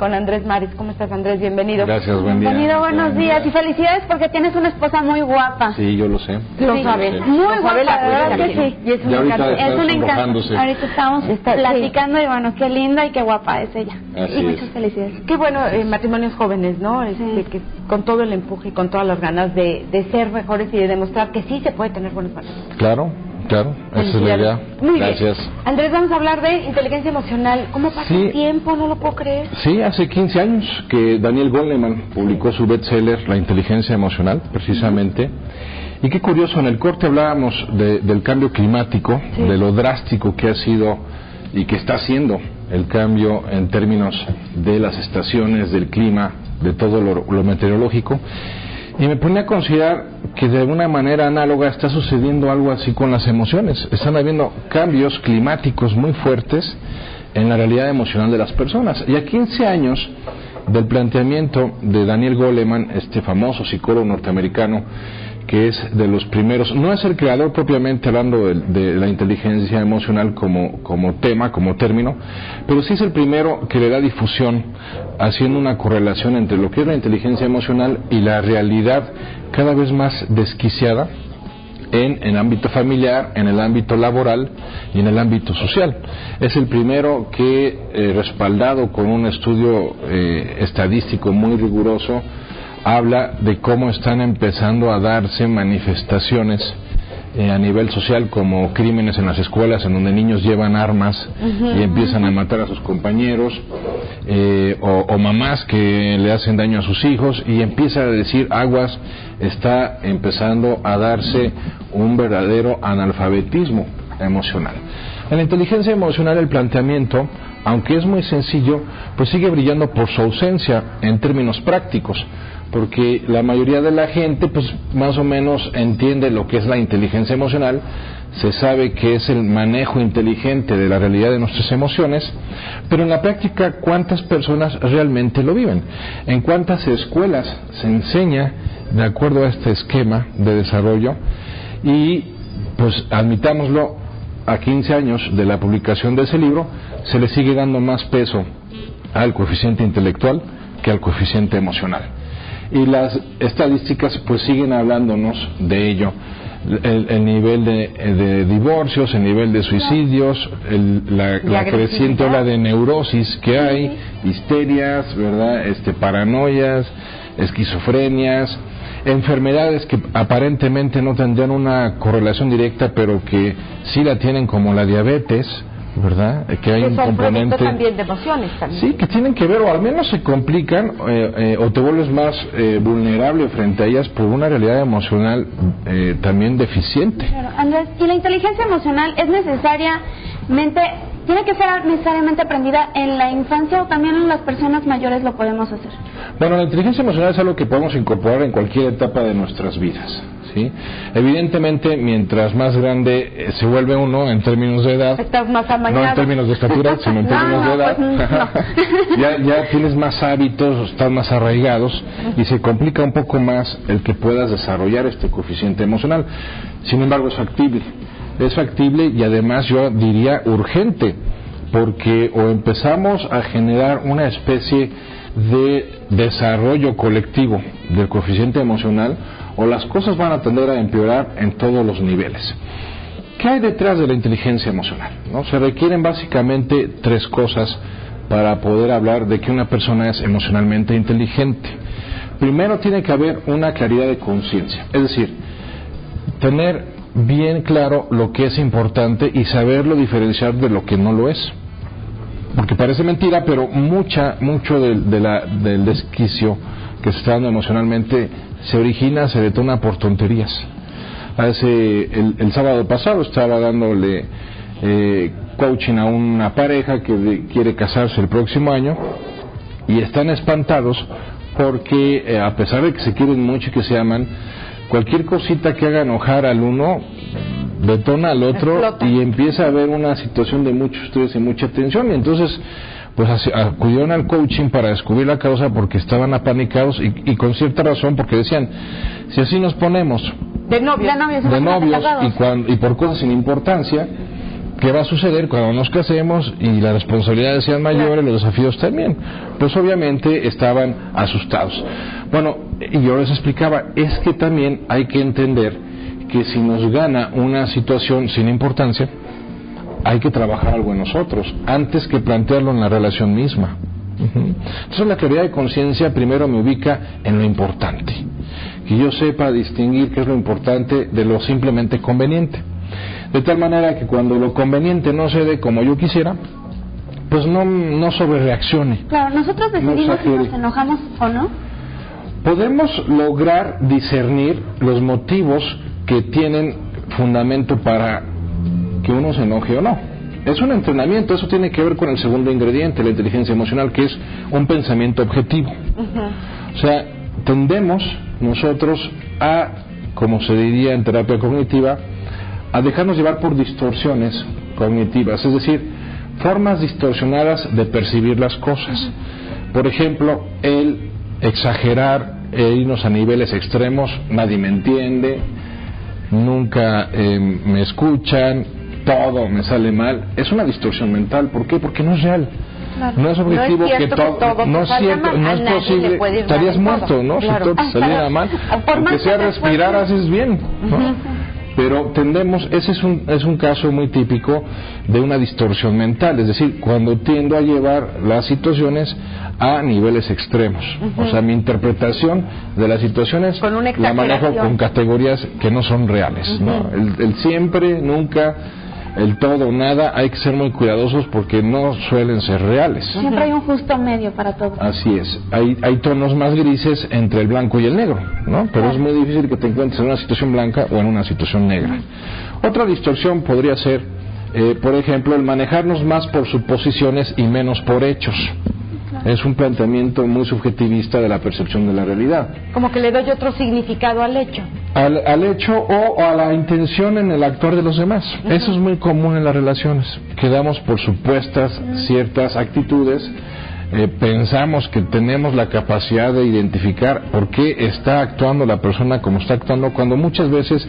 con Andrés Maris. ¿Cómo estás, Andrés? Bienvenido. Gracias, buen día. Bienvenido, buenos días. Y felicidades porque tienes una esposa muy guapa. Sí, yo lo sé. Lo sabes. Muy guapa, la verdad que sí. Y es un encanto. Es un encanto. Ahorita estamos platicando y bueno, qué linda y qué guapa es ella. Así y muchas felicidades. Qué bueno, matrimonios jóvenes, ¿no? Que con todo el empuje y con todas las ganas de ser mejores y de demostrar que sí se puede tener buenos matrimonios. Claro, esa es la idea. Muy Gracias. Bien. Andrés, vamos a hablar de inteligencia emocional. ¿Cómo pasa el tiempo? No lo puedo creer. Sí, hace 15 años que Daniel Goleman publicó su bestseller La inteligencia emocional, precisamente. Y qué curioso, en el corte hablábamos del cambio climático, de lo drástico que ha sido y que está haciendo el cambio en términos de las estaciones, del clima, de todo lo meteorológico. Y me ponía a considerar que de alguna manera análoga está sucediendo algo así con las emociones. Están habiendo cambios climáticos muy fuertes en la realidad emocional de las personas. Y a 15 años del planteamiento de Daniel Goleman, este famoso psicólogo norteamericano, que es de los primeros, no es el creador propiamente hablando de la inteligencia emocional como tema, como término, pero sí es el primero que le da difusión, haciendo una correlación entre lo que es la inteligencia emocional y la realidad cada vez más desquiciada en el ámbito familiar, en el ámbito laboral y en el ámbito social. Es el primero que, respaldado con un estudio estadístico muy riguroso, habla de cómo están empezando a darse manifestaciones a nivel social, como crímenes en las escuelas en donde niños llevan armas y empiezan a matar a sus compañeros, o mamás que le hacen daño a sus hijos, y empieza a decir aguas, está empezando a darse un verdadero analfabetismo emocional. En la inteligencia emocional el planteamiento, aunque es muy sencillo, pues sigue brillando por su ausencia en términos prácticos, porque la mayoría de la gente pues más o menos entiende lo que es la inteligencia emocional, se sabe que es el manejo inteligente de la realidad de nuestras emociones, pero en la práctica, ¿cuántas personas realmente lo viven? ¿En cuántas escuelas se enseña de acuerdo a este esquema de desarrollo? Y pues admitámoslo, a 15 años de la publicación de ese libro se le sigue dando más peso al coeficiente intelectual que al coeficiente emocional. Y las estadísticas pues siguen hablándonos de ello. El nivel de divorcios, el nivel de suicidios, la creciente ola de neurosis que hay, histerias, ¿verdad? Paranoias, esquizofrenias, enfermedades que aparentemente no tendrían una correlación directa, pero que sí la tienen, como la diabetes, ¿verdad? Que hay un componente también de emociones también. Sí, que tienen que ver, o al menos se complican, o te vuelves más vulnerable frente a ellas por una realidad emocional también deficiente. Claro, Andrés, ¿y la inteligencia emocional es tiene que ser necesariamente aprendida en la infancia o también en las personas mayores lo podemos hacer? Bueno, la inteligencia emocional es algo que podemos incorporar en cualquier etapa de nuestras vidas, ¿sí? Evidentemente, mientras más grande se vuelve uno en términos de edad, estás más amañado. no en términos de estatura, sino en términos de edad, ya tienes más hábitos, estás más arraigados y se complica un poco más el que puedas desarrollar este coeficiente emocional. Sin embargo, es factible y además yo diría urgente, porque o empezamos a generar una especie de desarrollo colectivo del coeficiente emocional, o las cosas van a tender a empeorar en todos los niveles. ¿Qué hay detrás de la inteligencia emocional? ¿No? Se requieren básicamente 3 cosas para poder hablar de que una persona es emocionalmente inteligente. Primero, tiene que haber una claridad de conciencia, es decir, tener bien claro lo que es importante y saberlo diferenciar de lo que no lo es. Porque parece mentira, pero mucho del desquicio que se está dando emocionalmente se detona por tonterías. El sábado pasado estaba dándole coaching a una pareja que quiere casarse el próximo año y están espantados porque a pesar de que se quieren mucho y que se aman, cualquier cosita que haga enojar al uno detona al otro. Explota. Y empieza a haber una situación de mucho estrés y mucha tensión, y entonces pues acudieron al coaching para descubrir la causa, porque estaban apanicados y con cierta razón, porque decían, si así nos ponemos de novios y por cosas sin importancia, ¿qué va a suceder cuando nos casemos y las responsabilidades sean mayores, los desafíos también? Pues obviamente estaban asustados. Bueno, y yo les explicaba, es que también hay que entender que si nos gana una situación sin importancia, hay que trabajar algo en nosotros, antes que plantearlo en la relación misma. Entonces la claridad de conciencia primero me ubica en lo importante, que yo sepa distinguir qué es lo importante de lo simplemente conveniente, de tal manera que cuando lo conveniente no se dé como yo quisiera, pues no sobrereaccione. Claro, nosotros decidimos si nos enojamos o no. Podemos lograr discernir los motivos que tienen fundamento para que uno se enoje o no. Es un entrenamiento, eso tiene que ver con el segundo ingrediente, la inteligencia emocional, que es un pensamiento objetivo. O sea, tendemos nosotros a, como se diría en terapia cognitiva, a dejarnos llevar por distorsiones cognitivas, es decir, formas distorsionadas de percibir las cosas. Por ejemplo, el exagerar e irnos a niveles extremos, nadie me entiende, nunca me escuchan, todo me sale mal, es una distorsión mental. ¿Por qué? Porque no es real. Claro. No es objetivo que todo no es cierto, no es posible, estarías muerto, ¿no? Claro. Si todo te saliera mal, aunque sea respirar, haces bien, ¿no? Pero tendemos, ese es un caso muy típico de una distorsión mental, es decir, cuando tiendo a llevar las situaciones a niveles extremos. O sea, mi interpretación de las situaciones la manejo con categorías que no son reales, ¿no? El siempre, nunca, el todo o nada, hay que ser muy cuidadosos porque no suelen ser reales. Siempre hay un justo medio para todo. Así es, hay tonos más grises entre el blanco y el negro, ¿no? Pero es muy difícil que te encuentres en una situación blanca o en una situación negra. Otra distorsión podría ser, por ejemplo, el manejarnos más por suposiciones y menos por hechos. Es un planteamiento muy subjetivista de la percepción de la realidad. Como que le doy otro significado al hecho. Al hecho o a la intención en el actuar de los demás. Eso es muy común en las relaciones. Quedamos por supuestas ciertas actitudes, pensamos que tenemos la capacidad de identificar por qué está actuando la persona como está actuando, cuando muchas veces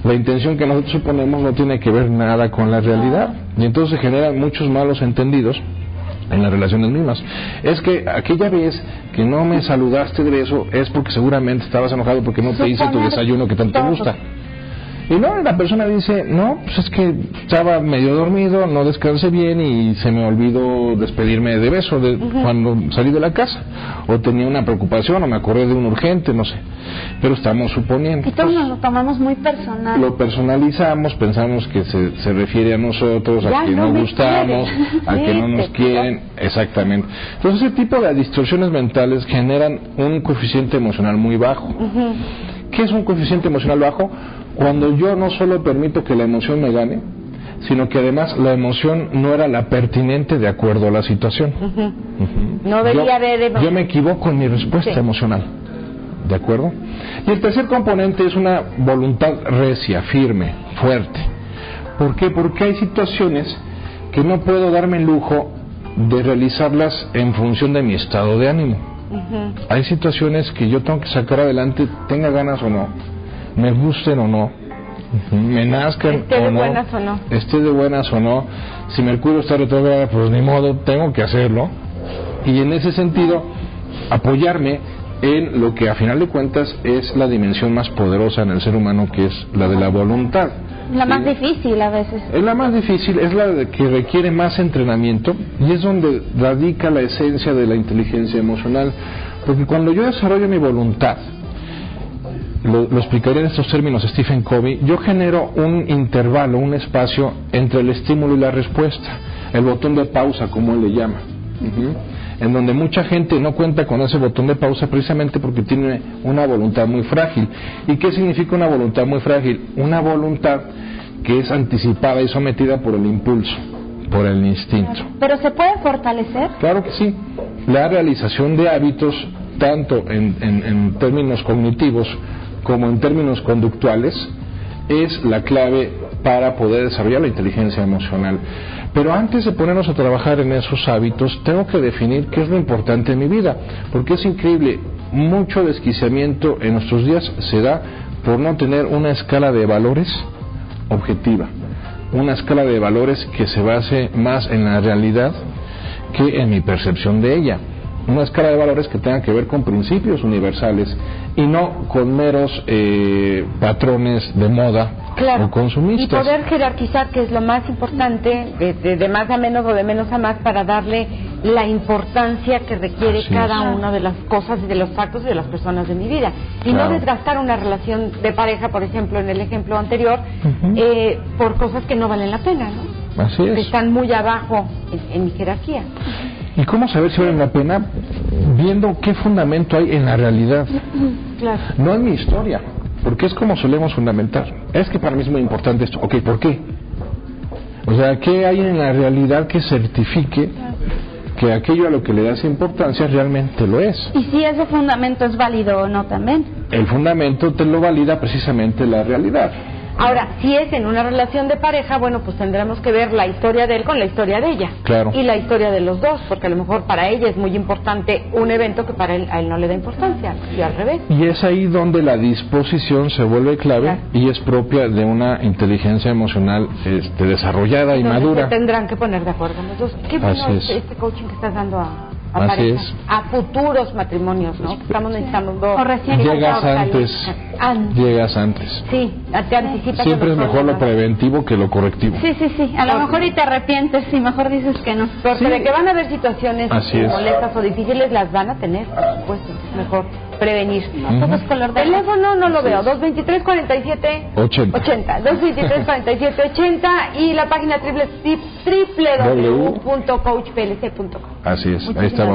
la intención que nosotros suponemos no tiene que ver nada con la realidad. Y entonces se generan muchos malos entendidos en las relaciones mismas. Es que aquella vez que no me saludaste de eso es porque seguramente estabas enojado porque no te hice tu desayuno que tanto te gusta. Y no, la persona dice, no, pues es que estaba medio dormido, no descansé bien y se me olvidó despedirme de beso cuando salí de la casa, o tenía una preocupación, o me acordé de un urgente, no sé, pero estamos suponiendo. Y todos nos lo tomamos muy personal. Lo personalizamos, pensamos que se refiere a nosotros, a que no gustamos, a que no nos quieren, exactamente. Entonces ese tipo de distorsiones mentales generan un coeficiente emocional muy bajo. ¿Qué es un coeficiente emocional bajo? Cuando yo no solo permito que la emoción me gane, sino que además la emoción no era la pertinente de acuerdo a la situación. No debería haber... Yo me equivoco en mi respuesta emocional, ¿de acuerdo? Y el tercer componente es una voluntad recia, firme, fuerte. ¿Por qué? Porque hay situaciones que no puedo darme el lujo de realizarlas en función de mi estado de ánimo. Hay situaciones que yo tengo que sacar adelante, tenga ganas o no, me gusten o no, me nazcan o no, esté de buenas o no. Si Mercurio está retrógrado, pues ni modo, tengo que hacerlo. Y en ese sentido, apoyarme en lo que a final de cuentas es la dimensión más poderosa en el ser humano, que es la de la voluntad. La más difícil a veces. Es la más difícil, es la que requiere más entrenamiento y es donde radica la esencia de la inteligencia emocional. Porque cuando yo desarrollo mi voluntad, lo explicaré en estos términos Stephen Covey, yo genero un intervalo, un espacio entre el estímulo y la respuesta, el botón de pausa, como él le llama. En donde mucha gente no cuenta con ese botón de pausa precisamente porque tiene una voluntad muy frágil. ¿Y qué significa una voluntad muy frágil? Una voluntad que es anticipada y sometida por el impulso, por el instinto. ¿Pero se puede fortalecer? Claro que sí. La realización de hábitos, tanto en términos cognitivos como en términos conductuales, es la clave para poder desarrollar la inteligencia emocional. Pero antes de ponernos a trabajar en esos hábitos, tengo que definir qué es lo importante en mi vida, porque es increíble, mucho desquiciamiento en nuestros días se da por no tener una escala de valores objetiva. una escala de valores que se base más en la realidad que en mi percepción de ella. Una escala de valores que tenga que ver con principios universales y no con meros patrones de moda o consumistas. Y poder jerarquizar, que es lo más importante, de más a menos o de menos a más, para darle la importancia que requiere cada una de las cosas y de los actos y de las personas de mi vida. Y no desgastar una relación de pareja, por ejemplo, en el ejemplo anterior, por cosas que no valen la pena, ¿no? Así es. Que están muy abajo en mi jerarquía. ¿Y cómo saber si valen la pena? Viendo qué fundamento hay en la realidad. Claro. No en mi historia, porque es como solemos fundamentar. Es que para mí es muy importante esto. Ok, ¿por qué? O sea, ¿qué hay en la realidad que certifique que aquello a lo que le das importancia realmente lo es? Y si ese fundamento es válido o no también. El fundamento te lo valida precisamente la realidad. Ahora, si es en una relación de pareja, bueno, pues tendremos que ver la historia de él con la historia de ella. Claro. Y la historia de los dos, porque a lo mejor para ella es muy importante un evento que para él, a él no le da importancia, y al revés. Y es ahí donde la disposición se vuelve clave y es propia de una inteligencia emocional desarrollada y madura. Se tendrán que poner de acuerdo los dos. Qué bueno este coaching que estás dando a parejas, a futuros matrimonios, ¿no? Estamos necesitando dos. Llegas antes. Sí, te anticipas. Siempre es mejor lo preventivo que lo correctivo. Sí. A lo mejor y te arrepientes y mejor dices que no. Porque de que van a haber situaciones molestas o difíciles, las van a tener, por supuesto. Es mejor prevenir. Teléfono no lo veo. 223-47-80. 223-47-80 y la página www.coachplc.com. Así es. Ahí estamos.